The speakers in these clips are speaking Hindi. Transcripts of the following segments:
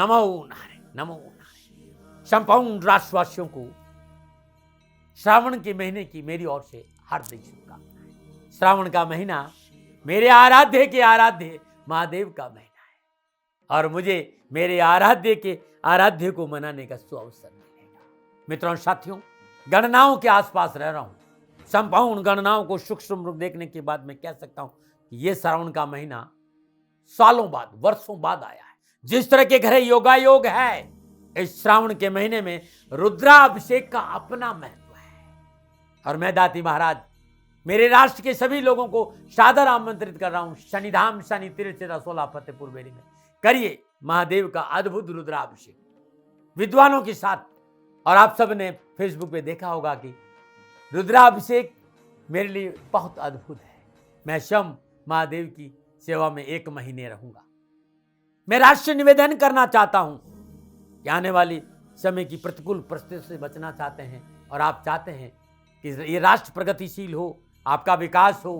नमो नारायण, नमो नारायण। संपूर्ण राष्ट्रवासियों को श्रावण के महीने की मेरी ओर से हार्दिक शुभकामनाएं। श्रावण का महीना मेरे आराध्य के आराध्य महादेव का महीना है और मुझे मेरे आराध्य को मनाने का सुअवसर मिलेगा। मित्रों, साथियों, गणनाओं के आसपास रह रहा हूं। संपूर्ण गणनाओं को सूक्ष्म रूप देखने के बाद मैं कह सकता हूं कि यह श्रावण का महीना सालों बाद, वर्षों बाद आया है। जिस तरह के घरे योगायोग है, इस श्रावण के महीने में रुद्राभिषेक का अपना महत्व है। और मैं दाती महाराज मेरे राष्ट्र के सभी लोगों को सादर आमंत्रित कर रहा हूं। शनिधाम शनि तीर्थ 16 फतेहपुर बेरी में करिए महादेव का अद्भुत रुद्राभिषेक विद्वानों के साथ। और आप सब ने फेसबुक पे देखा होगा कि रुद्राभिषेक मेरे लिए बहुत अद्भुत है। मैं स्वयं महादेव की सेवा में 1 महीने रहूंगा। मैं राष्ट्र से निवेदन करना चाहता हूं कि आने वाली समय की प्रतिकूल परिस्थितियों से बचना चाहते हैं और आप चाहते हैं कि ये राष्ट्र प्रगतिशील हो, आपका विकास हो,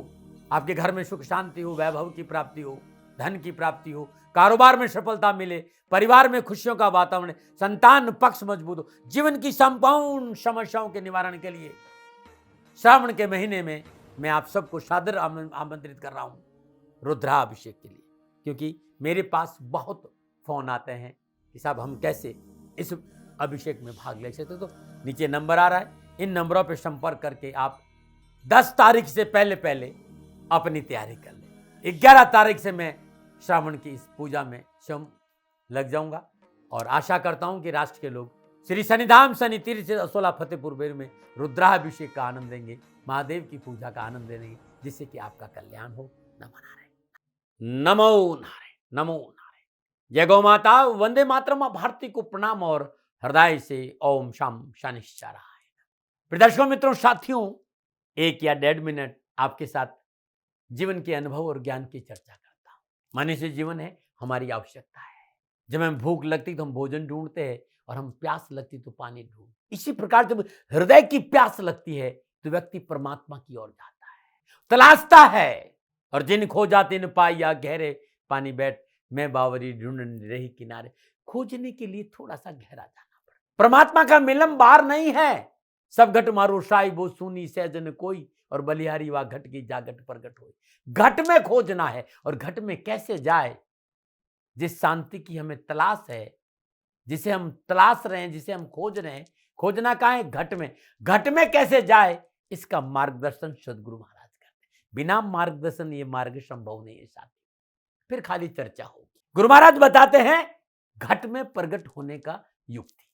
आपके घर में सुख शांति हो, वैभव की प्राप्ति हो, धन की प्राप्ति हो, कारोबार में सफलता मिले, परिवार में खुशियों का वातावरण, संतान पक्ष मजबूत हो, जीवन की संपूर्ण समस्याओं के निवारण के लिए श्रावण के महीने में मैं आप सबको सादर आमंत्रित कर रहा हूं रुद्राभिषेक के लिए। क्योंकि मेरे पास बहुत फोन आते हैं कि साहब हम कैसे इस अभिषेक में भाग ले सकते। तो नीचे नंबर आ रहा है, इन नंबरों पर संपर्क करके आप 10 तारीख से पहले अपनी तैयारी कर लें। 11 तारीख से मैं श्रावण की इस पूजा में स्वयं लग जाऊंगा और आशा करता हूं कि राष्ट्र के लोग श्री शनिधाम शनि तीर्थ 16 फतेहपुर बेरी में रुद्राभिषेक का आनंद लेंगे, महादेव की पूजा का आनंद लेंगे, जिससे कि आपका कल्याण हो। नमो नारायण, नमो नारायण, नमो नारायण। जय गौ माता, वंदे मातरम। भारती को प्रणाम और हृदय से ओम शाम शनिश्चराय। दर्शकों, मित्रों, साथियों, 1 या 1.5 मिनट आपके साथ जीवन के अनुभव और ज्ञान की चर्चा करता हूं। मनुष्य जीवन है, हमारी आवश्यकता है। जब हमें भूख लगती तो हम भोजन ढूंढते हैं और हम प्यास लगती तो पानी ढूंढते। इसी प्रकार जब हृदय की प्यास लगती है तो व्यक्ति परमात्मा की ओर जाता है, तलाशता है। और जिन खोजा तिन पाया, गहरे पानी बैठ मैं बावरी ढूंढ रही किनारे। खोजने के लिए थोड़ा सा गहरा जाना पड़ता। परमात्मा का मिलन बार नहीं है। सब घट मारो साई वो सुनी सहजन कोई, और बलिहारी वा घट की जागट प्रगट हो। घट में खोजना है। और घट में कैसे जाए? जिस शांति की हमें तलाश है, जिसे हम तलाश रहे हैं, जिसे हम खोज रहे हैं, खोजना कहां है? घट में। घट में कैसे जाए, इसका मार्गदर्शन सदगुरु महाराज करते हैं। बिना मार्गदर्शन ये मार्ग संभव नहीं है साथी, फिर खाली चर्चा होगी। गुरु महाराज बताते हैं घट में प्रगट होने का युक्ति।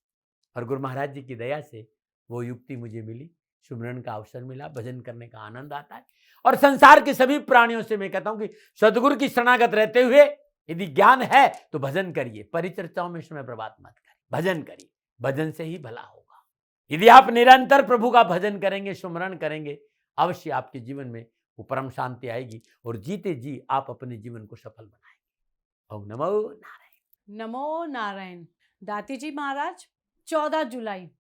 और गुरु महाराज जी की दया से वो युक्ति मुझे मिली, सुमिरन का अवसर मिला, भजन करने का आनंद आता है। और संसार के सभी प्राणियों से मैं कहता हूं कि सदगुरु की शरणागत रहते हुए यदि ज्ञान है तो भजन करिए, परिचर्चाओं में समय बर्बाद मत करिए, भजन करिए। भजन से ही भला होगा। यदि आप निरंतर प्रभु का भजन करेंगे, सुमरण करेंगे, अवश्य आपके जीवन में वो परम शांति आएगी और जीते जी आप अपने जीवन को सफल बनाएंगे। ओम नमो नारायण, नमो नारायण। दाती जी महाराज, 14 जुलाई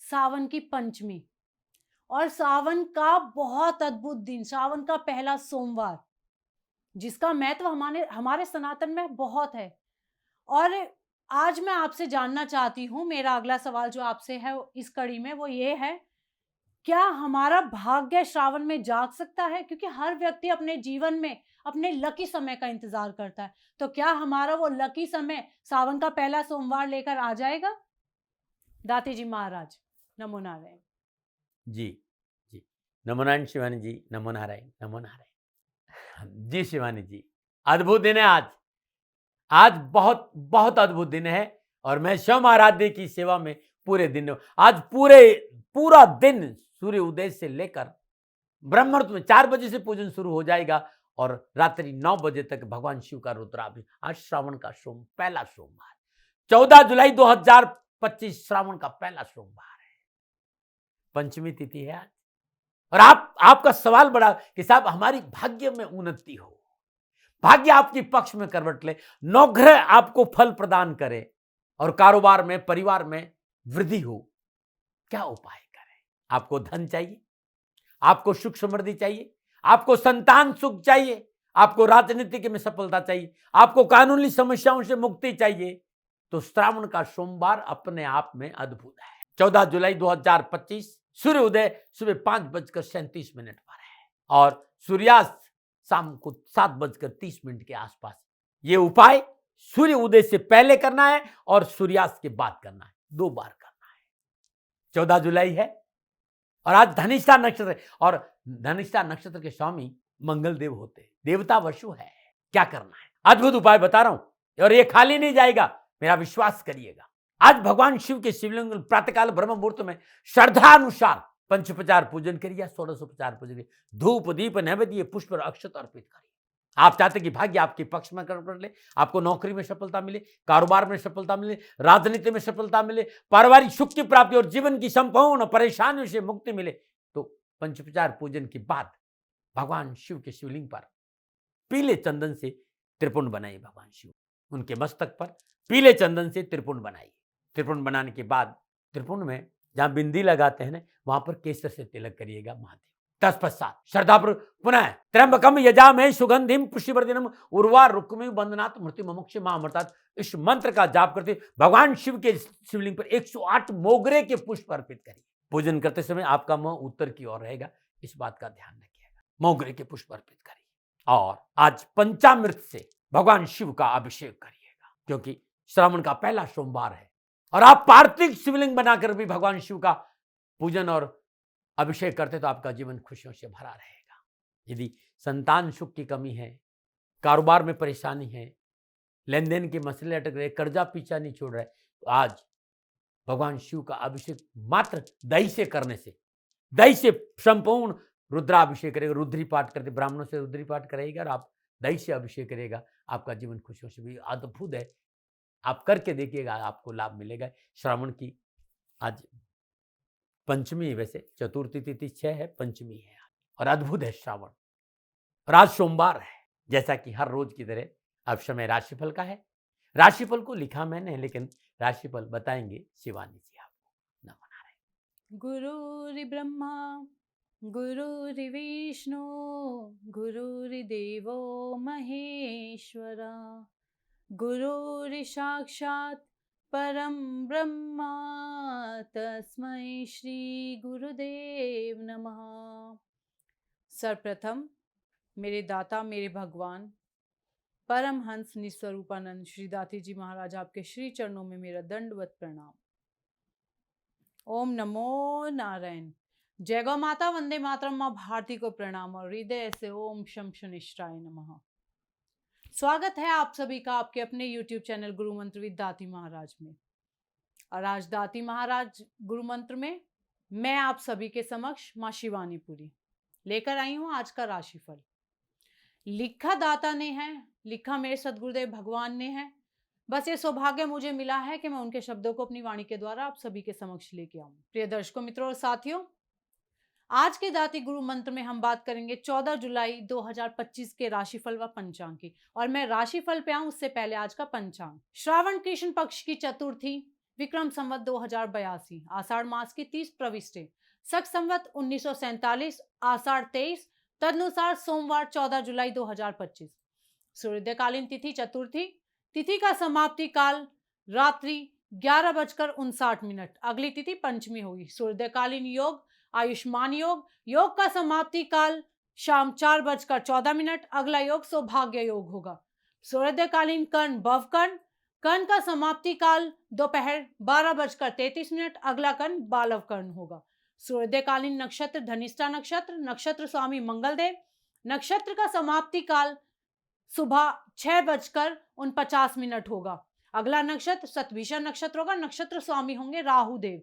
सावन की पंचमी और सावन का बहुत अद्भुत दिन, सावन का पहला सोमवार, जिसका महत्व हमारे सनातन में बहुत है। और आज मैं आपसे जानना चाहती हूँ, मेरा अगला सवाल जो आपसे है इस कड़ी में वो ये है, क्या हमारा भाग्य श्रावण में जाग सकता है? क्योंकि हर व्यक्ति अपने जीवन में अपने लकी समय का इंतजार करता है, तो क्या हमारा वो लकी समय सावन का पहला सोमवार लेकर आ जाएगा? दाती जी महाराज, नमो नारायण। जी जी, नमो नारायण शिवानी जी, नमो नारायण, नमो नारायण। जी शिवानी जी, अद्भुत दिन है आज। आज बहुत बहुत अद्भुत दिन है और मैं स्वयं आराध्य की सेवा में पूरे दिन, आज पूरा दिन सूर्य उदय से लेकर ब्रह्ममुहूर्त में 4 बजे से पूजन शुरू हो जाएगा और रात्रि 9 बजे तक भगवान शिव का रुद्राभिषेक। आज श्रावण का पहला सोमवार, 14 जुलाई 2025 श्रावण का पहला सोमवार है, पंचमी तिथि है आज। और आपका सवाल बड़ा कि साहब हमारी भाग्य में उन्नति हो, भाग्य आपके पक्ष में करवट ले, नौग्रह आपको फल प्रदान करे और कारोबार में, परिवार में वृद्धि हो। क्या उपाय करें? आपको धन चाहिए, आपको सुख समृद्धि चाहिए, आपको संतान सुख चाहिए, आपको राजनीतिक में सफलता चाहिए, आपको कानूनी समस्याओं से मुक्ति चाहिए, तो श्रावण का सोमवार अपने आप में अद्भुत है। 14 जुलाई 2025 सूर्योदय सुबह 5:37 पर है और सूर्यास्त शाम को 7:30 के आसपास। ये उपाय सूर्य उदय से पहले करना है और सूर्यास्त के बाद करना है, 2 बार करना है। 14 जुलाई है और आज धनिष्ठा नक्षत्र है और धनिष्ठा नक्षत्र के स्वामी मंगल देव होते हैं, देवता वसु है। क्या करना है, अद्भुत उपाय बता रहा हूं और ये खाली नहीं जाएगा, मेरा विश्वास करिएगा। आज भगवान शिव के शिवलिंग प्रातःकाल ब्रह्म मुहूर्त में श्रद्धा अनुसार पंचोपचार पूजन करिए, 16उपचार पूजन करिए, धूप दीप नैवेद्य पुष्प और अक्षत अर्पित करिए। आप चाहते कि भाग्य आपके पक्ष में कर ले, आपको नौकरी में सफलता मिले, कारोबार में सफलता मिले, राजनीति में सफलता मिले, पारिवारिक सुख की प्राप्ति और जीवन की संपूर्ण परेशानियों से मुक्ति मिले, तो पंचोपचार पूजन के बाद भगवान शिव के शिवलिंग पर पीले चंदन से त्रिपुंड बनाइए। भगवान शिव उनके मस्तक पर पीले चंदन से त्रिपुंड बनाइए। त्रिपुंड बनाने के बाद त्रिपुंड में जहां बिंदी लगाते हैं ना, वहां पर केसर से तिलक करिएगा महादेव। तत्पश्चात श्रद्धापूर्वक पुनः त्र्यंबकम यजामहे सुगंधिम पुष्टिवर्धनम उर्वा रुक्मिणी बंदनात् मृत्यु मुमुक्षु मामृतात्, इस मंत्र का जाप करते भगवान शिव के शिवलिंग पर 108 मोगरे के पुष्प अर्पित करिए। पूजन करते समय आपका मुंह उत्तर की ओर रहेगा, इस बात का ध्यान रखिएगा। मोगरे के पुष्प अर्पित करिए और आज पंचामृत से भगवान शिव का अभिषेक करिएगा, क्योंकि श्रावण का पहला सोमवार है और आप पार्थिव शिवलिंग बनाकर भी भगवान शिव का पूजन और अभिषेक करते तो आपका जीवन खुशियों से भरा रहेगा। यदि संतान सुख की कमी है, कारोबार में परेशानी है, लेन देन के मसले अटक रहे, कर्जा पीछा नहीं छोड़ रहे, तो आज भगवान शिव का अभिषेक मात्र दही से करने से, दही से संपूर्ण रुद्राभिषेक करेगा। रुद्री पाठ करते ब्राह्मणों से रुद्री पाठ करेगा और आप दही से अभिषेक करेगा, आपका जीवन खुशियों से भी अद्भुत है। आप करके देखिएगा, आपको लाभ मिलेगा। श्रावण की आज पंचमी है, वैसे चतुर्थी तिथि 6 है, पंचमी है और अद्भुत है श्रावण और आज सोमवार है। जैसा कि हर रोज की तरह अब समय राशिफल का है। राशिफल को लिखा मैंने, लेकिन राशिफल बताएंगे शिवानी जी आपको। नमो नारायण। गुरुर्ब्रह्मा गुरुर्विष्णु गुरुर्देवो महेश्वरा गुरुर्साक्षात् परम ब्रह्मा तस्मै श्री गुरुदेव नमः। सर्वप्रथम मेरे दाता, मेरे भगवान परमहंस निस्वरूपानंद श्री दाती जी महाराज, आपके श्री चरणों में मेरा दंडवत प्रणाम। ओम नमो नारायण। जय गौ माता, वंदे मातरम, माँ भारती को प्रणाम और हृदय से ओम शम शनिश्चराय नमः। स्वागत है आप सभी का आपके अपने YouTube चैनल गुरु मंत्र विद दाती महाराज में। और आज दाती महाराज गुरु मंत्र में मैं आप सभी के समक्ष माँ शिवानी पुरी लेकर आई हूँ आज का राशिफल। लिखा दाता ने है, लिखा मेरे सदगुरुदेव भगवान ने है। बस ये सौभाग्य मुझे मिला है कि मैं उनके शब्दों को अपनी वाणी के द्वारा आप सभी के समक्ष लेके आऊं। प्रिय दर्शकों, मित्रों और साथियों, आज के दाती गुरु मंत्र में हम बात करेंगे 14 जुलाई 2025 के राशिफल व पंचांग की। और मैं राशिफल पे आऊं उससे पहले आज का पंचांग। श्रावण कृष्ण पक्ष की चतुर्थी, विक्रम संवत 2082, आषाढ़ मास की 30 प्रविष्टि, शक संवत 1947, आषाढ़ 23, तदनुसार सोमवार 14 जुलाई 2025। सूर्योदयकालीन तिथि चतुर्थी, तिथि का समाप्ति काल रात्रि 11:59। अगली तिथि पंचमी होगी। सूर्योदयकालीन योग आयुष्मान योग, योग का समाप्ति काल शाम 4:14। अगला योग सौभाग्य योग होगा। सूर्योदयकालीन कर्ण भवकर्ण, कर्ण का समाप्ति काल दोपहर 12:33। अगला कर्ण बालव कर्ण होगा। सूर्योदयकालीन नक्षत्र धनिष्ठा नक्षत्र, नक्षत्र स्वामी मंगल देव, नक्षत्र का समाप्ति काल सुबह 6:49 होगा। अगला नक्षत्र शतभिषा नक्षत्र होगा, नक्षत्र स्वामी होंगे राहु देव।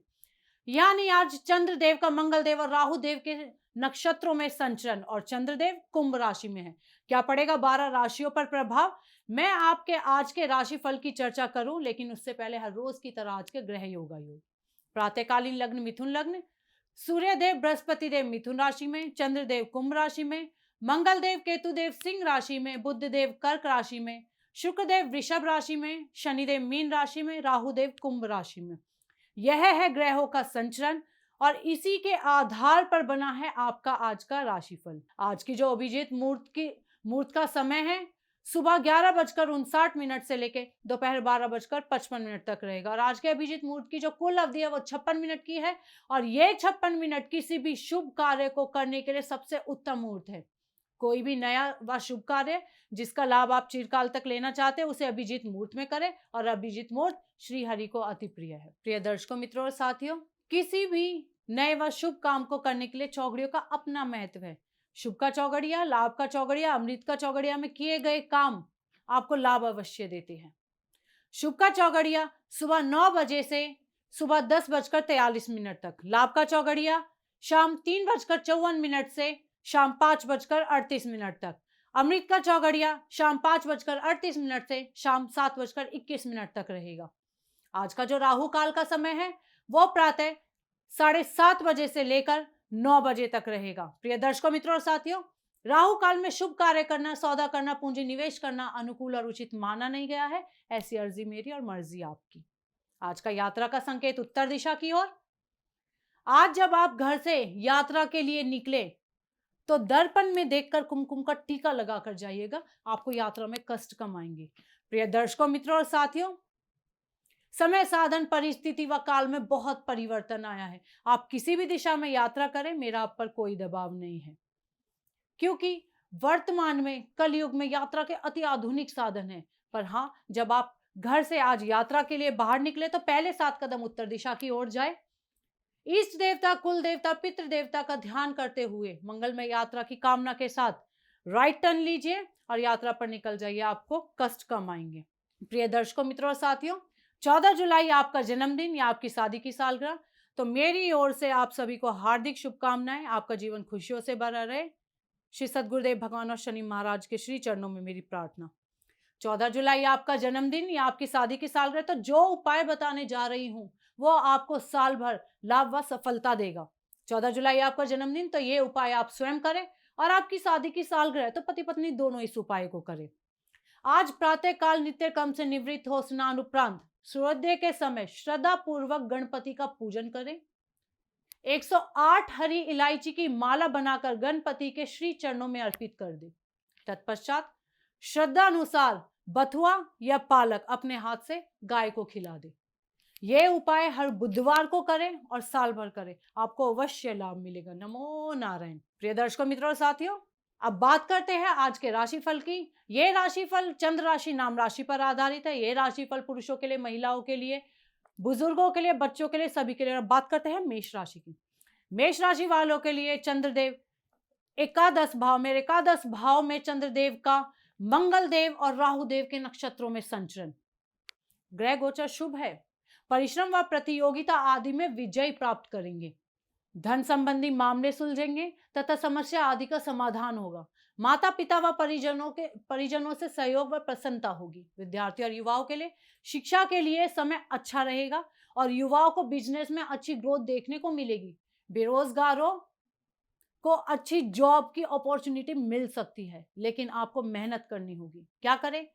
यानी आज चंद्रदेव का मंगल देव और राहु देव के नक्षत्रों में संचरण और चंद्रदेव कुंभ राशि में है। क्या पड़ेगा 12 राशियों पर प्रभाव, मैं आपके आज के राशिफल की चर्चा करूं, लेकिन उससे पहले हर रोज की तरह आज के ग्रह योगा योग। प्रातःकालीन लग्न मिथुन लग्न, सूर्य देव बृहस्पति देव मिथुन राशि में, चंद्रदेव कुंभ राशि में, मंगल देव केतु देव सिंह राशि में, बुध देव कर्क राशि में, शुक्र देव वृषभ राशि में, शनिदेव मीन राशि में, राहु देव कुंभ राशि में। यह है ग्रहों का संचरण और इसी के आधार पर बना है आपका आज का राशिफल। आज की जो अभिजीत मुहूर्त का समय है सुबह 11:59 से लेके दोपहर 12:55 तक रहेगा। और आज के अभिजीत मुहूर्त की जो कुल अवधि है वो 56 मिनट की है, और ये 56 मिनट किसी भी शुभ कार्य को करने के लिए सबसे उत्तम मुहूर्त है। कोई भी नया व शुभ कार्य जिसका लाभ आप चिरकाल तक लेना चाहते हैं उसे अभिजीत मुहूर्त में करें, और अभिजीत मुहूर्त श्री हरि को अति प्रिय है। प्रिय दर्शकों, मित्रों और साथियों, किसी भी नए व शुभ काम को करने के लिए चौघड़ियों का अपना महत्व है। शुभ का चौघड़िया, लाभ का चौघड़िया, अमृत का चौघड़िया में किए गए काम आपको लाभ अवश्य देते हैं। शुभ का चौघड़िया सुबह 9 बजे से सुबह 10:43 तक, लाभ का चौघड़िया शाम 3:54 से शाम 5:38 तक, अमृत का चौघड़िया शाम 5:38 से शाम 7:21 तक रहेगा। आज का जो राहु काल का समय है वो प्रातः 7:30 बजे से लेकर 9 बजे तक रहेगा। प्रिय दर्शकों, मित्रों और साथियों, राहु काल में शुभ कार्य करना, सौदा करना, पूंजी निवेश करना अनुकूल और उचित माना नहीं गया है। ऐसी अर्जी मेरी और मर्जी आपकी। आज का यात्रा का संकेत उत्तर दिशा की ओर। आज जब आप घर से यात्रा के लिए निकले तो दर्पण में देखकर कुमकुम का टीका लगाकर जाइएगा, आपको यात्रा में कष्ट कम आएंगे। प्रिय दर्शकों, मित्रों और साथियों, समय, साधन, परिस्थिति व काल में बहुत परिवर्तन आया है। आप किसी भी दिशा में यात्रा करें, मेरा आप पर कोई दबाव नहीं है, क्योंकि वर्तमान में कलयुग में यात्रा के अति आधुनिक साधन हैं। पर हाँ, जब आप घर से आज यात्रा के लिए बाहर निकले तो पहले 7 कदम उत्तर दिशा की ओर जाए। इष्ट देवता, कुल देवता, पितृ देवता का ध्यान करते हुए मंगलमय यात्रा की कामना के साथ राइट टर्न लीजिए और यात्रा पर निकल जाइए, आपको कष्ट कम आएंगे। प्रिय दर्शकों, मित्रों और साथियों, 14 जुलाई आपका जन्मदिन या आपकी शादी की सालगिरह, तो मेरी ओर से आप सभी को हार्दिक शुभकामनाएं। आपका जीवन खुशियों से भरा रहे। श्री सद्गुरुदेव भगवान और शनि महाराज के श्री चरणों में मेरी प्रार्थना। 14 जुलाई आपका जन्मदिन या आपकी शादी की सालगिरह, तो जो उपाय बताने जा रही हूं वो आपको साल भर लाभ व सफलता देगा। 14 जुलाई आपका जन्मदिन, तो ये उपाय आप स्वयं करें, और आपकी शादी की सालगिरह तो पति पत्नी दोनों इस उपाय को करें। आज प्रातः काल नित्य कर्म से निवृत्त हो स्नान उपरांत सूर्योदय के समय श्रद्धा पूर्वक गणपति का पूजन करें। 108 हरी इलायची की माला बनाकर गणपति के श्री चरणों में अर्पित कर दे। तत्पश्चात श्रद्धा अनुसार बथुआ या पालक अपने हाथ से गाय को खिला दे। यह उपाय हर बुधवार को करें और साल भर करें, आपको अवश्य लाभ मिलेगा। नमो नारायण। प्रिय दर्शकों, मित्रों और साथियों, अब बात करते हैं आज के राशिफल की। ये राशिफल चंद्र राशि नाम राशि पर आधारित है। ये राशिफल पुरुषों के लिए, महिलाओं के लिए, बुजुर्गों के लिए, बच्चों के लिए, सभी के लिए। अब बात करते हैं मेष राशि की। मेष राशि वालों के लिए चंद्रदेव एकादश भाव में चंद्रदेव का मंगल देव और राहु देव के नक्षत्रों में संचरण। ग्रह गोचर शुभ है। परिश्रम व प्रतियोगिता आदि में विजय प्राप्त करेंगे। धन संबंधी मामले सुलझेंगे तथा समस्या आदि का समाधान होगा। माता पिता व परिजनों से सहयोग व प्रसन्नता होगी। विद्यार्थी और युवाओं के लिए शिक्षा के लिए समय अच्छा रहेगा और युवाओं को बिजनेस में अच्छी ग्रोथ देखने को मिलेगी। बेरोजगारों को अच्छी जॉब की अपॉर्चुनिटी मिल सकती है, लेकिन आपको मेहनत करनी होगी। क्या करें?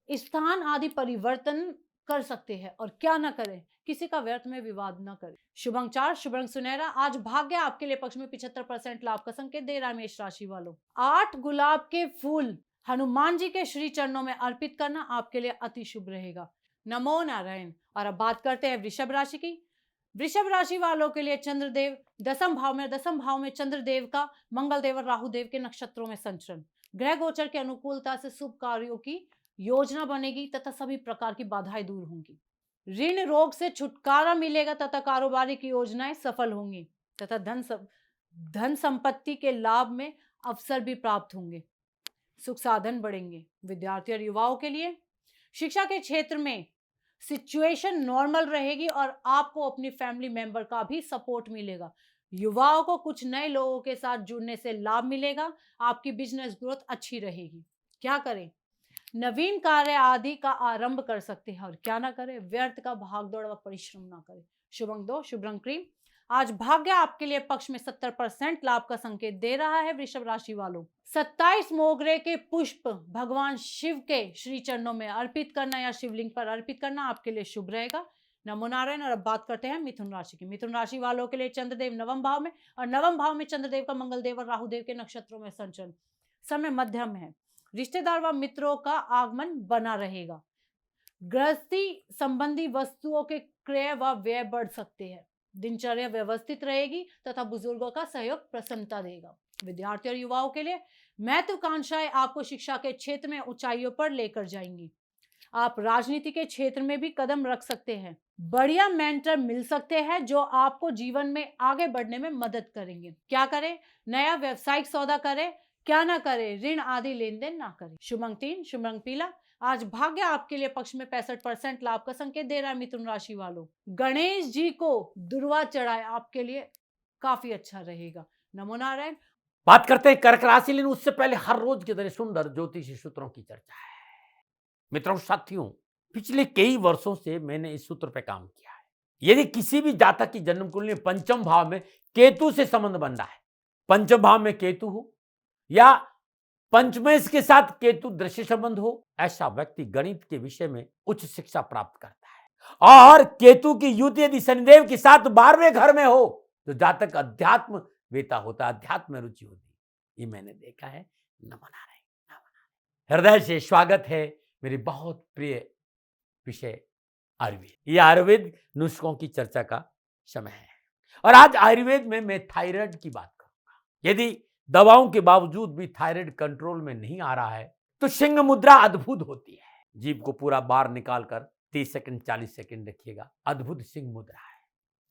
स्थान आदि परिवर्तन कर सकते हैं, और क्या ना करें, किसी का व्यर्थ में विवाद ना करें। शुभ अंक 4, शुभ रंग सुनहरा। आज भाग्य आपके लिए पक्ष में 75% लाभ का संकेत दे रहा है। मेष राशि वालों, 8 गुलाब के फूल हनुमान जी के श्री चरणों में अर्पित करना आपके लिए अति शुभ रहेगा। नमो नारायण। और अब बात करते हैं वृषभ राशि की। वृषभ राशि वालों के लिए चंद्रदेव दसम भाव में चंद्रदेव का मंगल देव और राहु देव के नक्षत्रों में संचरण। ग्रह गोचर की अनुकूलता से शुभ कार्यों की योजना बनेगी तथा सभी प्रकार की बाधाएं दूर होंगी। ऋण रोग से छुटकारा मिलेगा तथा कारोबारी की योजनाएं सफल होंगी तथा धन संपत्ति के लाभ में अवसर भी प्राप्त होंगे। सुख साधन बढ़ेंगे। विद्यार्थी और युवाओं के लिए शिक्षा के क्षेत्र में सिचुएशन नॉर्मल रहेगी और आपको अपनी फैमिली मेंबर का भी सपोर्ट मिलेगा। युवाओं को कुछ नए लोगों के साथ जुड़ने से लाभ मिलेगा। आपकी बिजनेस ग्रोथ अच्छी रहेगी। क्या करें? नवीन कार्य आदि का आरंभ कर सकते हैं, और क्या ना करें, व्यर्थ का भागदौड़ व परिश्रम ना करें। शुभ अंक 2, शुभ रंग क्रीम। आज भाग्य आपके लिए पक्ष में 70% लाभ का संकेत दे रहा है। वृषभ राशि वालों, 27 मोगरे के पुष्प भगवान शिव के श्री चरणों में अर्पित करना या शिवलिंग पर अर्पित करना आपके लिए शुभ रहेगा। नमो नारायण। और अब बात करते हैं मिथुन राशि की। मिथुन राशि वालों के लिए चंद्रदेव नवम भाव में, और नवम भाव में चंद्रदेव का मंगल देव और राहु देव के नक्षत्रों में संचरण। समय मध्यम है। रिश्तेदार व मित्रों का आगमन बना रहेगा। गृहस्थी संबंधी वस्तुओं के क्रय व व्यय बढ़ सकते हैं। दिनचर्या व्यवस्थित रहेगी तथा बुजुर्गों का सहयोग प्रसन्नता देगा। विद्यार्थियों और युवाओं के लिए महत्वाकांक्षाएं आपको शिक्षा के क्षेत्र में ऊंचाइयों पर लेकर जाएंगी। आप राजनीति के क्षेत्र में भी कदम रख सकते हैं। बढ़िया मेंटर मिल सकते हैं जो आपको जीवन में आगे बढ़ने में मदद करेंगे। क्या करें? नया व्यवसायिक सौदा करें, क्या ना करें, ऋण आदि लेन देन ना करें। शुभ अंक 3, शुभ रंग पीला। आज भाग्य आपके लिए पक्ष में 65% लाभ का संकेत दे रहा है। मिथुन राशि वालों, गणेश जी को दुर्वा चढ़ाए, आपके लिए काफी अच्छा रहेगा। नमो नारायण। बात करते हैं कर्क राशि, लेकिन उससे पहले हर रोज की तरह सुंदर ज्योतिषी सूत्रों की चर्चा है। मित्रों साथियों, पिछले कई वर्षों से मैंने इस सूत्र पर काम किया है। यदि किसी भी जातक की जन्म कुंडली में पंचम भाव में केतु से संबंध बन रहा है, पंचम भाव में केतु हो या पंचमेश के साथ केतु दृश्य संबंध हो, ऐसा व्यक्ति गणित के विषय में उच्च शिक्षा प्राप्त करता है। और केतु की युति यदि शनिदेव के साथ 12वें घर में हो तो जातक अध्यात्म वेता होता, अध्यात्म में रुचि होती। ये मैंने देखा है। नमो नारायण। हृदय से स्वागत है मेरी बहुत प्रिय विषय आयुर्वेद। ये आयुर्वेद नुस्खों की चर्चा का समय है और आज आयुर्वेद में मैं थायराइड की बात करूंगा। यदि दवाओं के बावजूद भी थायराइड कंट्रोल में नहीं आ रहा है तो सिंह मुद्रा अद्भुत होती है। जीभ को पूरा बाहर निकालकर 30 सेकंड 40 सेकंड रखिएगा, अद्भुत सिंह मुद्रा है,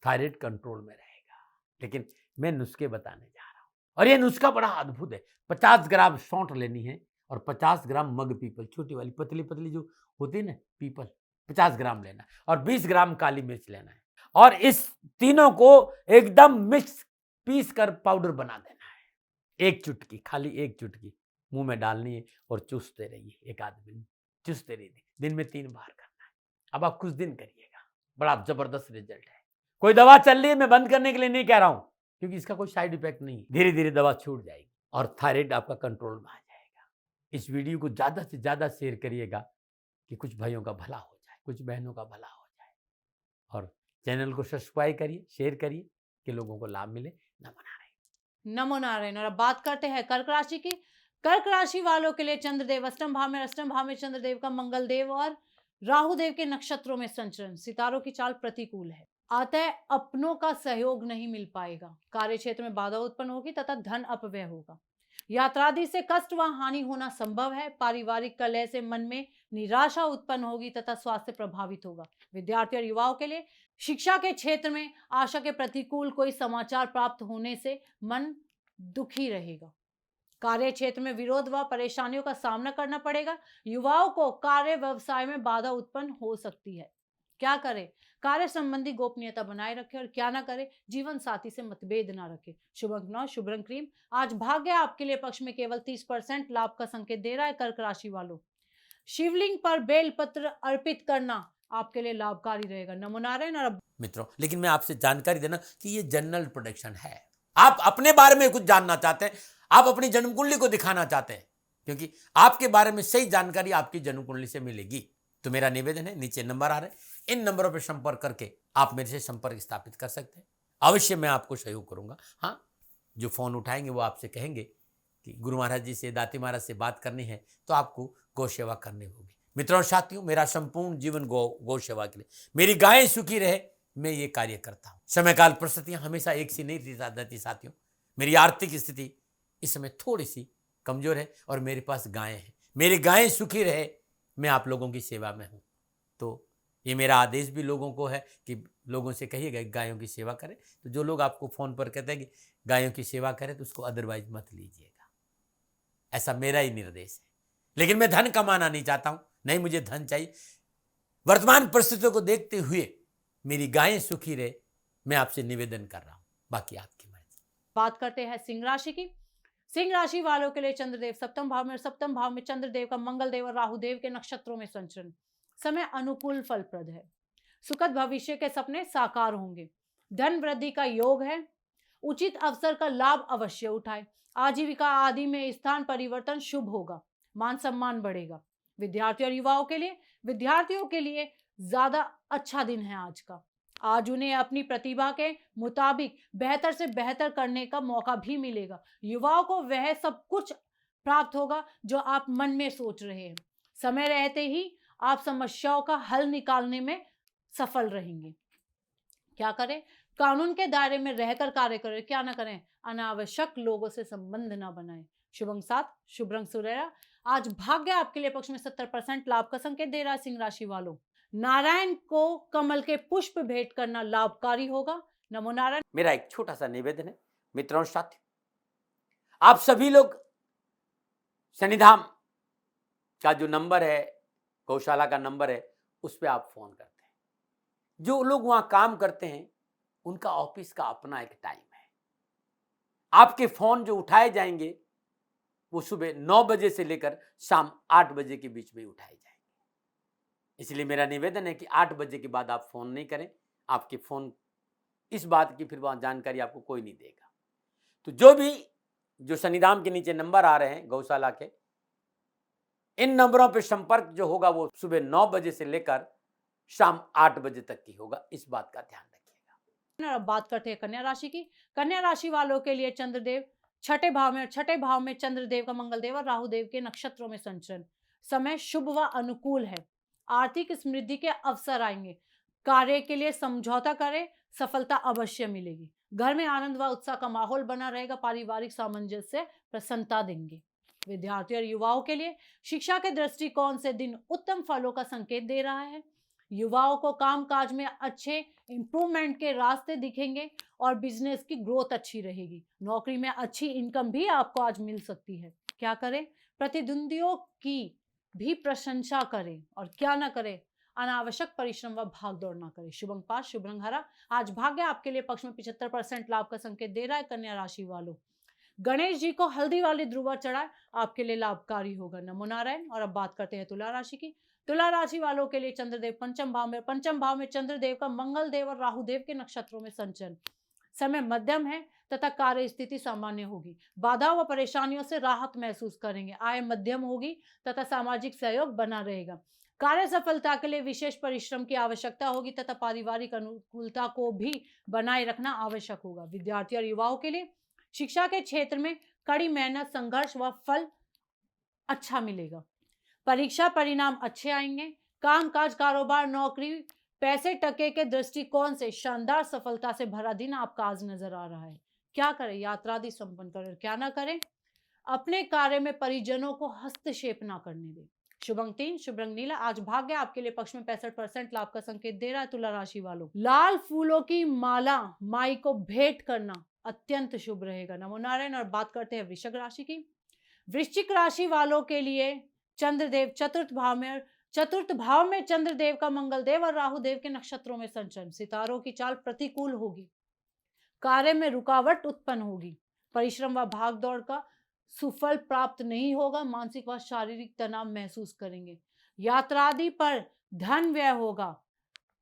थायराइड कंट्रोल में रहेगा। लेकिन मैं नुस्खे बताने जा रहा हूं और यह नुस्खा बड़ा अद्भुत है। 50 ग्राम सौंठ लेनी है और 50 ग्राम मग पीपल, छोटी वाली पतली पतली जो होती है ना पीपल, 50 ग्राम लेना है और 20 ग्राम काली मिर्च लेना है और इस तीनों को एकदम मिक्स पीस कर पाउडर बना देना है। एक चुटकी, खाली एक चुटकी मुंह में डालनी है और चूसते रहिए। एक आदमी चूसते रहिए, दिन में 3 बार करना है। अब आप कुछ दिन करिएगा, बड़ा जबरदस्त रिजल्ट है। कोई दवा चल रही है, मैं बंद करने के लिए नहीं कह रहा हूं क्योंकि इसका कोई साइड इफेक्ट नहीं है। धीरे धीरे दवा छूट जाएगी और थायराइड आपका कंट्रोल में आ जाएगा। इस वीडियो को ज्यादा से ज्यादा शेयर करिएगा कि कुछ भाइयों का भला हो जाए, कुछ बहनों का भला हो जाए। और चैनल को सब्सक्राइब करिए, शेयर करिए कि लोगों को लाभ मिले। नमो नारायण। नमो नारायण। और अब बात करते हैं कर्क राशि की। कर्क राशि वालों के लिए चंद्रदेव अष्टम भाव में, अष्टम भाव में चंद्रदेव का मंगल देव और राहु देव के नक्षत्रों में संचरण, सितारों की चाल प्रतिकूल है, अतः अपनों का सहयोग नहीं मिल पाएगा। कार्य क्षेत्र में बाधा उत्पन्न होगी तथा धन अपव्यय होगा। यात्रादि से कष्ट व हानि होना संभव है। पारिवारिक कलह से मन में निराशा उत्पन्न होगी तथा स्वास्थ्य प्रभावित होगा। विद्यार्थी और युवाओं के लिए शिक्षा के क्षेत्र में आशा के प्रतिकूल कोई समाचार प्राप्त होने से मन दुखी रहेगा। कार्य क्षेत्र में विरोध व परेशानियों का सामना करना पड़ेगा। युवाओं को कार्य व्यवसाय में बाधा उत्पन्न हो सकती है। क्या करें? कार्य संबंधी गोपनीयता बनाए रखें और क्या ना करें, जीवन साथी से मतभेद ना रखें। शुभ अंक 9, शुभ रंग क्रीम। आज भाग्य आपके लिए पक्ष में केवल 30% लाभ का संकेत दे रहा है। कर्क राशि वालों, शिवलिंग पर बेलपत्र अर्पित करना आपके लिए लाभकारी रहेगा। नमो नारायण। और अब मित्रों, लेकिन मैं आपसे जानकारी देना कि ये जनरल प्रोडिक्शन है। आप अपने बारे में कुछ जानना चाहते हैं, आप अपनी जन्म कुंडली को दिखाना चाहते हैं, क्योंकि आपके बारे में सही जानकारी आपकी जन्म कुंडली से मिलेगी, तो मेरा निवेदन है, नीचे नंबर आ रहे हैं, इन नंबरों पर संपर्क करके आप मेरे से संपर्क स्थापित कर सकते हैं। अवश्य मैं आपको सहयोग करूंगा। हाँ, जो फोन उठाएंगे वो आपसे कहेंगे कि गुरु महाराज जी से, दाती महाराज से बात करनी है तो आपको गौ सेवा करनी होगी। मित्रों और साथियों, मेरा संपूर्ण जीवन गौ सेवा के लिए, मेरी गायें सुखी रहे, मैं ये कार्य करता हूं। समयकाल परिस्थितियां हमेशा एक सी नहीं रहती साथियों। मेरी आर्थिक स्थिति इस समय थोड़ी सी कमजोर है और मेरे पास गायें हैं। मेरी गायें सुखी रहे, मैं आप लोगों की सेवा में हूं। तो ये मेरा आदेश भी लोगों को है कि लोगों से कहिएगा गायों की सेवा करें। तो जो लोग आपको फोन पर कहते हैं कि गायों की सेवा करें, तो उसको अदरवाइज मत लीजिएगा। ऐसा मेरा ही निर्देश है। लेकिन मैं धन कमाना नहीं चाहता हूं, नहीं मुझे धन चाहिए। वर्तमान परिस्थितियों को देखते हुए मेरी गायें सुखी रहे, मैं आपसे निवेदन कर रहा हूं, बाकी आपकी मर्जी। बात करते हैं सिंह राशि की। सिंह राशि वालों के लिए चंद्रदेव सप्तम भाव में, सप्तम भाव में चंद्रदेव का मंगल देव और राहु देव के नक्षत्रों में संचरण, समय अनुकूल फलप्रद है। सुखद भविष्य के सपने साकार होंगे। धन वृद्धि का योग है। उचित अवसर का लाभ अवश्य उठाए। आजीविका आदि में स्थान परिवर्तन शुभ होगा। मान सम्मान बढ़ेगा। विद्यार्थियों और युवाओं के लिए, विद्यार्थियों के लिए ज्यादा अच्छा दिन है आज का। आज उन्हें अपनी प्रतिभा के मुताबिक बेहतर से बेहतर करने का मौका भी मिलेगा। युवाओं को वह सब कुछ प्राप्त होगा जो आप मन में सोच रहे हैं। समय रहते ही आप समस्याओं का हल निकालने में सफल रहेंगे। क्या करें? कानून के दायरे में रहकर कार्य करें, क्या ना करें? अनावश्यक लोगों से संबंध ना बनाएं। शुभ अंक 7, शुभ रंग सुनहरा। आज भाग्य आपके लिए पक्ष में 70% लाभ का संकेत दे रहा है। सिंह राशि वालों, नारायण को कमल के पुष्प भेंट करना लाभकारी होगा। नमो नारायण। मेरा एक छोटा सा निवेदन है मित्रों और साथियों, आप सभी लोग शनिधाम का जो नंबर है, गौशाला का नंबर है, उस पर आप फोन करते हैं। जो लोग वहां काम करते हैं उनका ऑफिस का अपना एक टाइम है। आपके फोन जो उठाए जाएंगे वो सुबह 9 बजे से लेकर शाम 8 बजे के बीच में उठाए जाएंगे। इसलिए मेरा निवेदन है कि 8 बजे के बाद आप फोन नहीं करें। आपके फोन इस बात की फिर वहां जानकारी आपको कोई नहीं देगा। तो जो शनिधाम के नीचे नंबर आ रहे हैं गौशाला के, इन नंबरों पर संपर्क जो होगा वो सुबह 9 बजे से लेकर शाम 8 बजे तक की होगा। इस बात का ध्यान रखिएगा। अब बात करते हैं कन्या राशि की। कन्या राशि वालों के लिए चंद्रदेव छठे भाव में, और छठे भाव में चंद्रदेव का मंगलदेव और राहुदेव के नक्षत्रों में संचरण। समय शुभ व अनुकूल है। आर्थिक समृद्धि के अवसर आएंगे। कार्य के लिए समझौता करें, सफलता अवश्य मिलेगी। घर में आनंद व उत्साह का माहौल बना रहेगा। पारिवारिक सामंजस्य प्रसन्नता देंगे। विद्यार्थी और युवाओं के लिए शिक्षा के दृष्टिकोण से दिन उत्तम फलों का संकेत दे रहा है। युवाओं को कामकाज में अच्छे इंप्रूवमेंट के रास्ते दिखेंगे और बिजनेस की ग्रोथ अच्छी रहेगी। नौकरी में अच्छी इनकम भी आपको आज मिल सकती है। क्या करें? प्रतिद्वंदियों की भी प्रशंसा करें और क्या ना करें? अनावश्यक परिश्रम व भाग दौड़ ना करें। शुभ अंक 5, शुभ रंग हरा। आज भाग्य आपके लिए पक्ष में 75% लाभ का संकेत दे रहा है। कन्या राशि वालों, गणेश जी को हल्दी वाली ध्रुवा चढ़ाए, आपके लिए लाभकारी होगा। नमो नारायण। और अब बात करते हैं तुला राशि की। तुला राशि वालों के लिए चंद्रदेव पंचम भाव में चंद्रदेव का मंगलदेव और राहुदेव के नक्षत्रों में संचरण। समय मध्यम है तथा कार्य स्थिति सामान्य होगी। बाधा व परेशानियों से राहत महसूस करेंगे। आय मध्यम होगी तथा सामाजिक सहयोग बना रहेगा। कार्य सफलता के लिए विशेष परिश्रम की आवश्यकता होगी तथा पारिवारिक अनुकूलता को भी बनाए रखना आवश्यक होगा। विद्यार्थी और युवाओं के लिए शिक्षा के क्षेत्र में कड़ी मेहनत, संघर्ष व फल अच्छा मिलेगा। परीक्षा परिणाम अच्छे आएंगे। कामकाज, कारोबार, नौकरी, पैसे टके के दृष्टिकोण से शानदार सफलता से भरा दिन आपका आज नजर आ रहा है। क्या करें? यात्रा आदि संपन्न करें। क्या ना करें? अपने कार्य में परिजनों को हस्तक्षेप ना करने दें। शुभ अंक 3, शुभ रंग नीला। आज भाग्य आपके लिए पक्ष में 65% लाभ का संकेत दे रहा है। तुला राशि वालों, लाल फूलों की माला माई को भेंट करना अत्यंत शुभ रहेगा। नमो नारायण। और बात करते हैं वृश्चिक राशि की। वृश्चिक राशि वालों के लिए चंद्रदेव चतुर्थ भाव में चंद्रदेव का मंगलदेव और राहुदेव के नक्षत्रों में संचरण। सितारों की चाल प्रतिकूल होगी। कार्य में रुकावट उत्पन्न होगी। परिश्रम व भाग दौड़ का सुफल प्राप्त नहीं होगा। मानसिक व शारीरिक तनाव महसूस करेंगे। यात्रा आदि पर धन व्यय होगा।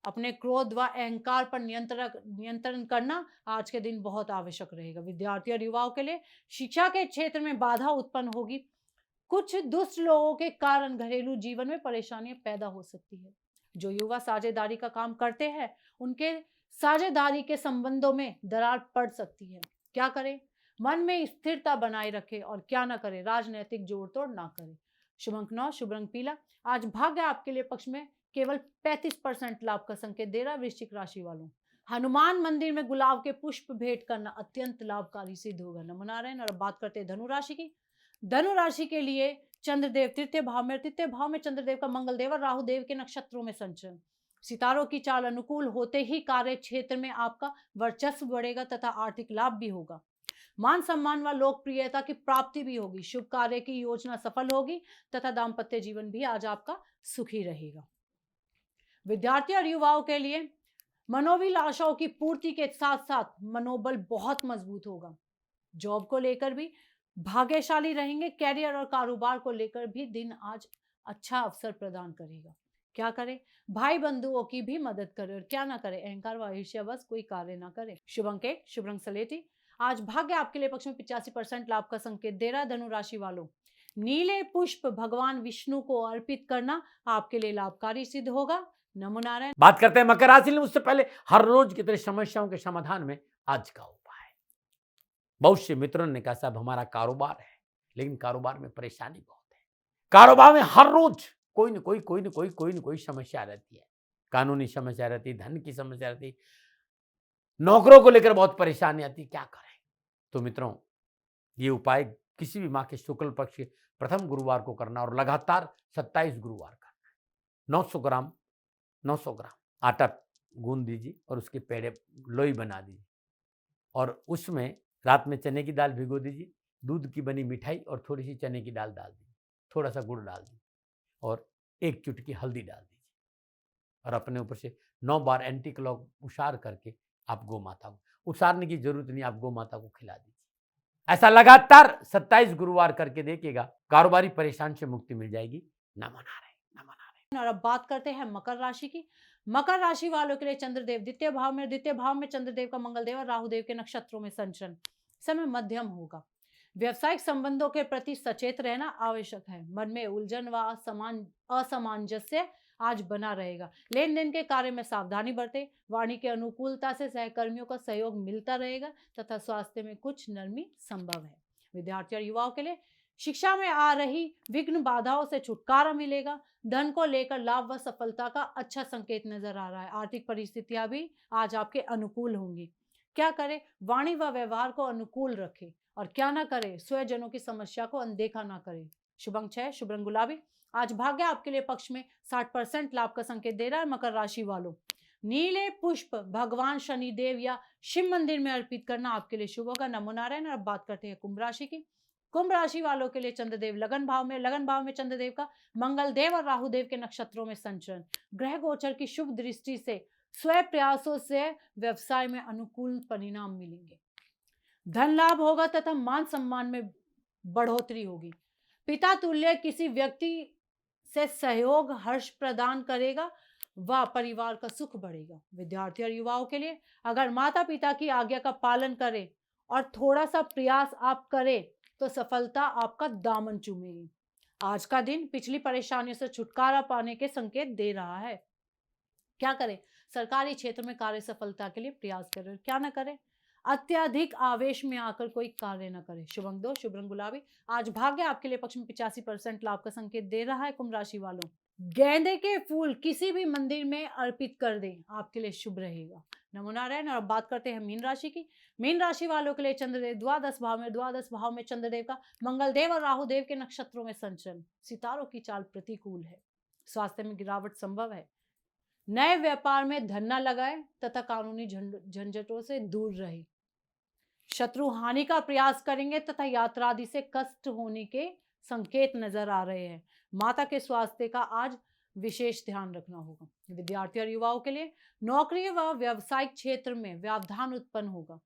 अपने क्रोध व अहंकार पर नियंत्रण करना आज के दिन बहुत आवश्यक रहेगा। विद्यार्थी और युवाओं के लिए शिक्षा के क्षेत्र में बाधा उत्पन्न होगी। कुछ दुष्ट लोगों के कारण घरेलू जीवन में परेशानियां पैदा हो सकती है। जो युवा साझेदारी का काम करते हैं उनके साझेदारी के संबंधों में दरार पड़ सकती है। क्या करें? मन में स्थिरता बनाए रखें और क्या ना करें? राजनीतिक जोड़ तोड़ ना करें। शुभ अंक 9, शुभ रंग पीला। आज भाग्य आपके लिए पक्ष में केवल 35% लाभ का संकेत दे रहा है। वृश्चिक राशि वालों, हनुमान मंदिर में गुलाब के पुष्प भेंट करना अत्यंत लाभकारी सिद्ध होगा। नमो नारायण। और बात करते हैं धनु राशि की। धनु राशि के लिए चंद्रदेव तृतीय भाव में चंद्रदेव का मंगलदेव और राहुदेव के नक्षत्रों में संचरण। सितारों की चाल अनुकूल होते ही कार्य क्षेत्र में आपका वर्चस्व बढ़ेगा तथा आर्थिक लाभ भी होगा। मान सम्मान व लोकप्रियता की प्राप्ति भी होगी। शुभ कार्य की योजना सफल होगी तथा दाम्पत्य जीवन भी आज आपका सुखी रहेगा। विद्यार्थी और युवाओं के लिए मनोभिलाषाओं की पूर्ति के साथ साथ मनोबल बहुत मजबूत होगा। जॉब को लेकर भी भाग्यशाली रहेंगे। कैरियर और कारोबार को लेकर भी दिन आज अच्छा अवसर प्रदान करेगा। क्या करें? भाई बंधुओं की भी मदद करें और क्या ना करें? अहंकार व ईर्ष्यावश कोई कार्य ना करें। शुभ अंक 1, शुभ रंग सलेटी। आज भाग्य आपके लिए पक्ष में 85% लाभ का संकेत दे रहा है। धनु राशि वालों, नीले पुष्प भगवान विष्णु को अर्पित करना आपके लिए लाभकारी सिद्ध होगा। नमो नारायण। बात करते हैं मकर राशि में। उससे पहले हर रोज की तरह समस्याओं के समाधान में आज का उपाय। बहुत से मित्रों ने कहा साहब हमारा कारोबार है लेकिन कारोबार में परेशानी बहुत है। कारोबार में हर रोज कोई न कोई समस्या रहती है। कानूनी समस्या रहती है, धन की समस्या रहती है, नौकरों को लेकर बहुत परेशानी आती है, क्या करें। तो मित्रों, ये उपाय किसी भी माह के शुक्ल पक्ष के प्रथम गुरुवार को करना और लगातार 27 गुरुवार करना है। 900 ग्राम आटा गूंद दीजिए और उसके पेड़े लोई बना दीजिए और उसमें रात में चने की दाल भिगो दीजिए, दूध की बनी मिठाई और थोड़ी सी चने की दाल डाल दीजिए, थोड़ा सा गुड़ डाल दीजिए और एक चुटकी हल्दी डाल दीजिए और अपने ऊपर से 9 बार एंटी क्लॉक उछाल करके आप गौ माता को, उछालने की जरूरत नहीं, आप गौ माता को खिला दीजिए। ऐसा लगातार 27 गुरुवार करके देखिएगा, कारोबारी परेशान से मुक्ति मिल जाएगी। नमो नारायण। और अब बात करते हैं मकर राशि की। मकर राशि वालों के लिए चंद्रदेव द्वितीय भाव में चंद्रदेव का मंगलदेव और राहुदेव के नक्षत्रों में संचरण, समय मध्यम होगा। व्यवसायिक संबंधों के प्रति सचेत रहना आवश्यक है। मन में उलझन व असमंजस्य आज बना रहेगा। लेन देन के कार्य में सावधानी बरतें। वाणी की अनुकूलता से सहकर्मियों का सहयोग मिलता रहेगा तथा स्वास्थ्य में कुछ नरमी संभव है। विद्यार्थी और युवाओं के लिए शिक्षा में आ रही विघ्न बाधाओं से छुटकारा मिलेगा। धन को लेकर लाभ व सफलता का अच्छा संकेत नजर आ रहा है। आर्थिक परिस्थितियां भी आज आपके अनुकूल होंगी। क्या करें? वाणी व व्यवहार को अनुकूल रखें और क्या ना करें, स्वजनों की समस्या को अनदेखा ना करें। शुभ अंक 6, शुभ रंग गुलाबी। आज भाग्य आपके लिए पक्ष में 60% लाभ का संकेत दे रहा है। मकर राशि वालों, नीले पुष्प भगवान शनिदेव या शिव मंदिर में अर्पित करना आपके लिए शुभ होगा। नमो नारायण। अब बात करते हैं कुंभ राशि की। कुंभ राशि वालों के लिए चंद्रदेव लगन भाव में चंद्रदेव का मंगलदेव और राहुदेव के नक्षत्रों में संचरण, ग्रह गोचर की शुभ दृष्टि से स्वयं प्रयासों से व्यवसाय में अनुकूल परिणाम मिलेंगे। धन लाभ होगा तथा मान सम्मान में बढ़ोतरी होगी। पिता तुल्य किसी व्यक्ति से सहयोग हर्ष प्रदान करेगा व परिवार का सुख बढ़ेगा। विद्यार्थी और युवाओं के लिए अगर माता पिता की आज्ञा का पालन करें और थोड़ा सा प्रयास आप करें तो सफलता आपका दामन चूमेगी। आज का दिन पिछली परेशानियों से छुटकारा पाने के संकेत दे रहा है। क्या करें? सरकारी क्षेत्र में कार्य सफलता के लिए प्रयास करें। क्या ना करें? अत्यधिक आवेश में आकर कोई कार्य न करें। शुभ अंक 2, शुभ रंग गुलाबी। आज भाग्य आपके लिए पक्ष में 85% लाभ का संकेत दे रहा है। कुंभ राशि वालों, गेंदे के फूल किसी भी मंदिर में अर्पित कर दें, आपके लिए शुभ रहेगा। नमो नारायण। और अब बात करते हैं मीन राशि की। मीन राशि वालों के लिए चंद्रदेव द्वादश भाव में चंद्रदेव का मंगलदेव और राहुदेव के नक्षत्रों में संचरण, सितारों की चाल प्रतिकूल है। स्वास्थ्य में गिरावट संभव है। नए व्यापार में धन न लगाए तथा कानूनी झंझटों से दूर रहे। शत्रु हानि का प्रयास करेंगे तथा यात्रा आदि से कष्ट होने के संकेत नजर आ रहे हैं। माता के स्वास्थ्य का आज विशेष ध्यान रखना होगा। विद्यार्थी और युवाओं के लिए नौकरी व व्यावसायिक क्षेत्र में व्यवधान उत्पन्न होगा।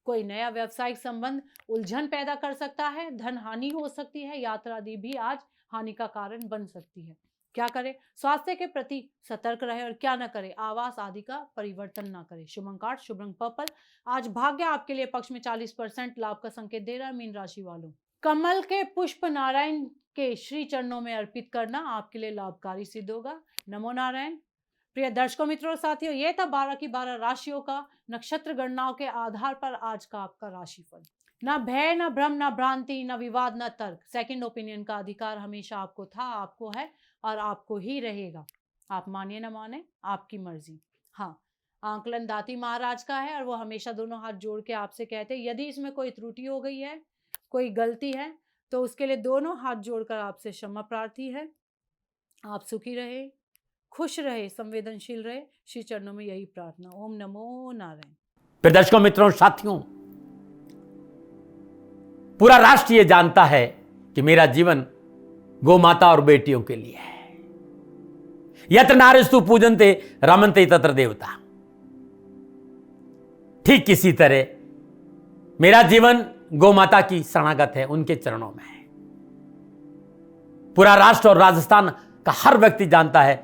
कोई नया व्यावसायिक संबंध उलझन पैदा कर सकता है। धन हानि हो सकती है। यात्रा आदि भी आज हानि का कारण बन सकती है। क्या करें? स्वास्थ्य के प्रति सतर्क रहे और क्या न करे, आवास आदि का परिवर्तन ना करें। शुभ अंक 8, शुभ रंग पर्पल। आज भाग्य आपके लिए पक्ष में 40% लाभ का संकेत दे रहा है। मीन राशि वालों, कमल के पुष्प नारायण के श्री चरणों में अर्पित करना आपके लिए लाभकारी सिद्ध होगा। नमो नारायण। प्रिय दर्शकों, मित्रों और साथियों, यह था 12 की 12 राशियों का नक्षत्र गणनाओं के आधार पर आज का आपका राशिफल। न भय, न भ्रम, न भ्रांति, न विवाद, न तर्क। सेकंड ओपिनियन का अधिकार हमेशा आपको था, आपको है और आपको ही रहेगा। आप मानिए न माने, आपकी मर्जी। हाँ, आंकलन दाती महाराज का है और वो हमेशा दोनों हाथ जोड़ के आपसे कहते हैं यदि इसमें कोई त्रुटि हो गई है, कोई गलती है, तो उसके लिए दोनों हाथ जोड़कर आपसे क्षमा प्रार्थी है। आप सुखी रहे, खुश रहे, संवेदनशील रहे, श्री चरणों में यही प्रार्थना। ओम नमो नारायण। फिर दर्शकों, मित्रों, साथियों, पूरा राष्ट्र ये जानता है कि मेरा जीवन गौ माता और बेटियों के लिए है। यत्र नारीस्तु पूजन्ते रमन्ते तत्र देवता। ठीक किसी तरह मेरा जीवन गौ माता की शरणागत है, उनके चरणों में है। पूरा राष्ट्र और राजस्थान का हर व्यक्ति जानता है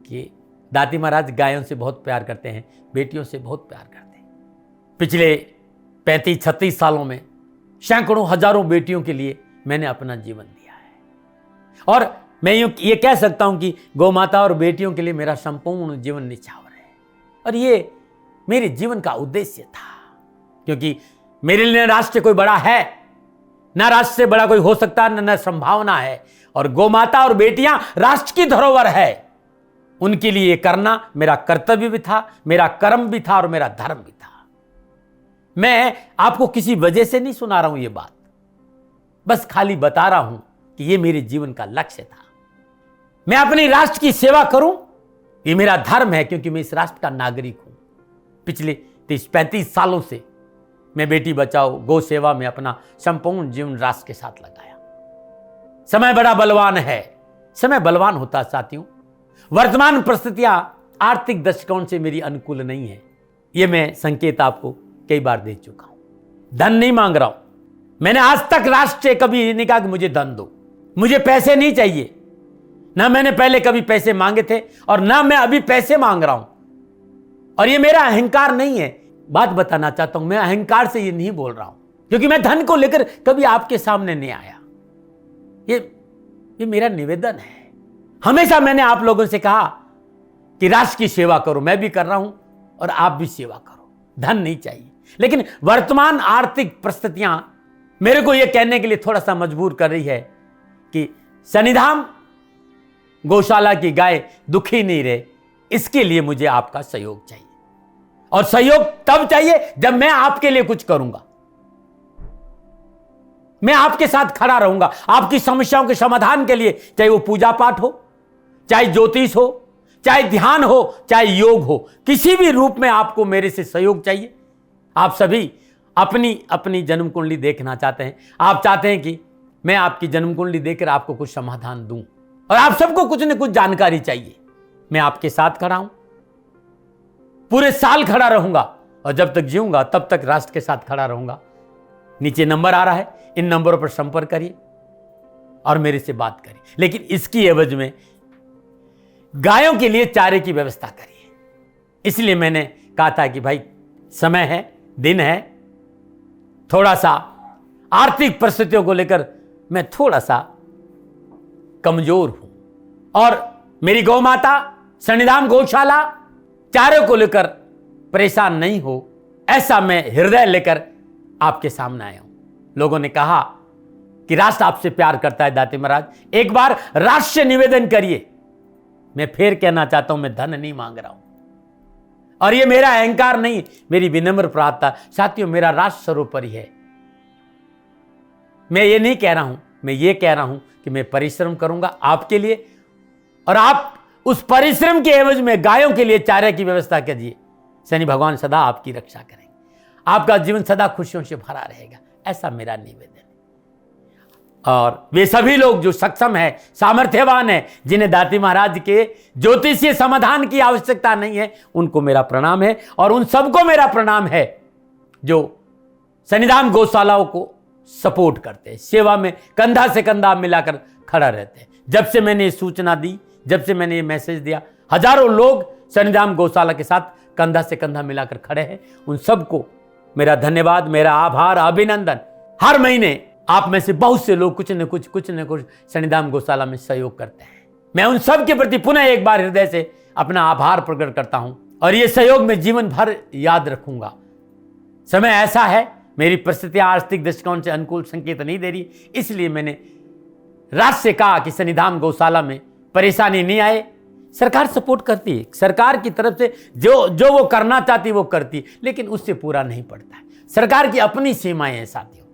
कि दाती महाराज गायों से बहुत प्यार करते हैं, बेटियों से बहुत प्यार करते हैं। पिछले 35-36 सालों में सैकड़ों हजारों बेटियों के लिए मैंने अपना जीवन दिया है और मैं ये कह सकता हूं कि गौ माता और बेटियों के लिए मेरा संपूर्ण जीवन निछावर है। और ये मेरे जीवन का उद्देश्य था, क्योंकि मेरे लिए राष्ट्र कोई बड़ा है, ना राष्ट्र से बड़ा कोई हो सकता, न संभावना है। और गौमाता और बेटियां राष्ट्र की धरोहर है। उनके लिए ये करना मेरा कर्तव्य भी था, मेरा कर्म भी था और मेरा धर्म भी था। मैं आपको किसी वजह से नहीं सुना रहा हूं ये बात, बस खाली बता रहा हूं कि ये मेरे जीवन का लक्ष्य था। मैं अपने राष्ट्र की सेवा करूं, ये मेरा धर्म है, क्योंकि मैं इस राष्ट्र का नागरिक हूं। पिछले 30-35 सालों से मैं बेटी बचाओ, गौ सेवा में अपना संपूर्ण जीवन राष्ट्र के साथ लगाया। समय बड़ा बलवान है, समय बलवान होता साथियों। वर्तमान परिस्थितियां आर्थिक दृष्टिकोण से मेरी अनुकूल नहीं है, यह मैं संकेत आपको कई बार दे चुका हूं। धन नहीं मांग रहा हूं। मैंने आज तक राष्ट्र से कभी नहीं कहा कि मुझे धन दो, मुझे पैसे नहीं चाहिए। ना मैंने पहले कभी पैसे मांगे थे और ना मैं अभी पैसे मांग रहा हूं। और ये मेरा अहंकार नहीं है। बात बताना चाहता हूं, मैं अहंकार से ये नहीं बोल रहा हूं, क्योंकि मैं धन को लेकर कभी आपके सामने नहीं आया। ये मेरा निवेदन है। हमेशा मैंने आप लोगों से कहा कि राष्ट्र की सेवा करो, मैं भी कर रहा हूं और आप भी सेवा करो। धन नहीं चाहिए, लेकिन वर्तमान आर्थिक परिस्थितियां मेरे को यह कहने के लिए थोड़ा सा मजबूर कर रही है कि शनिधाम गौशाला की गाय दुखी नहीं रहे, इसके लिए मुझे आपका सहयोग चाहिए। और सहयोग तब चाहिए जब मैं आपके लिए कुछ करूंगा। मैं आपके साथ खड़ा रहूंगा, आपकी समस्याओं के समाधान के लिए, चाहे वो पूजा पाठ हो, चाहे ज्योतिष हो, चाहे ध्यान हो, चाहे योग हो, किसी भी रूप में आपको मेरे से सहयोग चाहिए। आप सभी अपनी अपनी जन्म कुंडली देखना चाहते हैं। आप चाहते हैं कि मैं आपकी जन्म कुंडली देखकर आपको कुछ समाधान दूं, और आप सबको कुछ न कुछ जानकारी चाहिए। मैं आपके साथ खड़ा हूं, पूरे साल खड़ा रहूंगा, और जब तक जीऊंगा तब तक राष्ट्र के साथ खड़ा रहूंगा। नीचे नंबर आ रहा है, इन नंबरों पर संपर्क करिए और मेरे से बात करिए। लेकिन इसकी एवज में गायों के लिए चारे की व्यवस्था करिए। इसलिए मैंने कहा था कि भाई समय है, दिन है, थोड़ा सा आर्थिक परिस्थितियों को लेकर मैं थोड़ा सा कमजोर हूं, और मेरी गौ माता शनिधाम गौशाला चारे को लेकर परेशान नहीं हो, ऐसा मैं हृदय लेकर आपके सामने आया हूं। लोगों ने कहा कि राष्ट्र आपसे प्यार करता है दाती महाराज, एक बार राष्ट्र से निवेदन करिए। मैं फिर कहना चाहता हूं, मैं धन नहीं मांग रहा हूं, और ये मेरा अहंकार नहीं, मेरी विनम्र प्रार्थना। साथियों, मेरा राष्ट्र सर्वोपरि है। मैं ये नहीं कह रहा हूं, मैं ये कह रहा हूं कि मैं परिश्रम करूंगा आपके लिए, और आप उस परिश्रम के एवज में गायों के लिए चारे की व्यवस्था कीजिए। शनि भगवान सदा आपकी रक्षा करेंगे, आपका जीवन सदा खुशियों से भरा रहेगा, ऐसा मेरा निवेदन है। और वे सभी लोग जो सक्षम है, सामर्थ्यवान है, जिन्हें दाती महाराज के ज्योतिषीय समाधान की आवश्यकता नहीं है, उनको मेरा प्रणाम है। और उन सबको मेरा प्रणाम है जो शनिधाम गौशालाओं को सपोर्ट करते हैं, सेवा में कंधा से कंधा मिलाकर खड़ा रहते हैं। जब से मैंने ये सूचना दी, जब से मैंने ये मैसेज दिया, हजारों लोग शनिधाम गौशाला के साथ कंधा से कंधा मिलाकर खड़े हैं। उन सबको मेरा धन्यवाद, मेरा आभार, अभिनंदन। हर महीने आप में से बहुत से लोग कुछ न कुछ शनिधाम गौशाला में सहयोग करते हैं। मैं उन सब के प्रति पुनः एक बार हृदय से अपना आभार प्रकट करता हूं, और ये सहयोग मैं जीवन भर याद रखूंगा। समय ऐसा है, मेरी परिस्थितियां आर्थिक दृष्टिकोण से अनुकूल संकेत नहीं दे रही, इसलिए मैंने राष्ट्र से कहा कि शनिधाम गौशाला में परेशानी नहीं आए। सरकार सपोर्ट करती है, सरकार की तरफ से जो वो करना चाहती वो करती, लेकिन उससे पूरा नहीं पड़ता है। सरकार की अपनी सीमाएं हैं साथियों,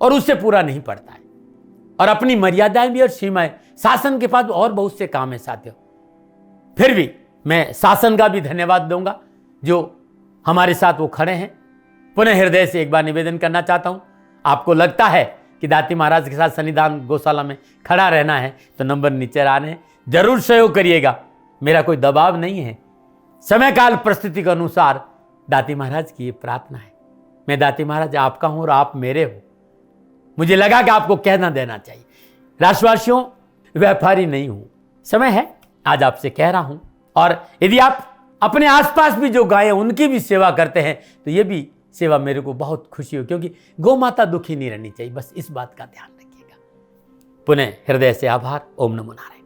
और उससे पूरा नहीं पड़ता है, और अपनी मर्यादाएं भी और सीमाएं। शासन के पास और बहुत से काम है साथियों। फिर भी मैं शासन का भी धन्यवाद दूंगा जो हमारे साथ वो खड़े हैं। पुनः हृदय से एक बार निवेदन करना चाहता हूं, आपको लगता है कि दाती महाराज के साथ शनिधाम गौशाला में खड़ा रहना है तो नंबर नीचे आ रहे हैं, जरूर सहयोग करिएगा। मेरा कोई दबाव नहीं है, समय काल परिस्थिति के अनुसार दाती महाराज की ये प्रार्थना है। मैं दाती महाराज आपका हूं और आप मेरे हो। मुझे लगा कि आपको कहना देना चाहिए। राष्ट्रवासियों, व्यापारी नहीं हूं, समय है आज आपसे कह रहा हूं। और यदि आप अपने आसपास भी जो गाय उनकी भी सेवा करते हैं तो ये भी सेवा मेरे को बहुत खुशी हो, क्योंकि गौ माता दुखी नहीं रहनी चाहिए। बस इस बात का ध्यान रखिएगा। पुनः हृदय से आभार। ओम नमो नारायण।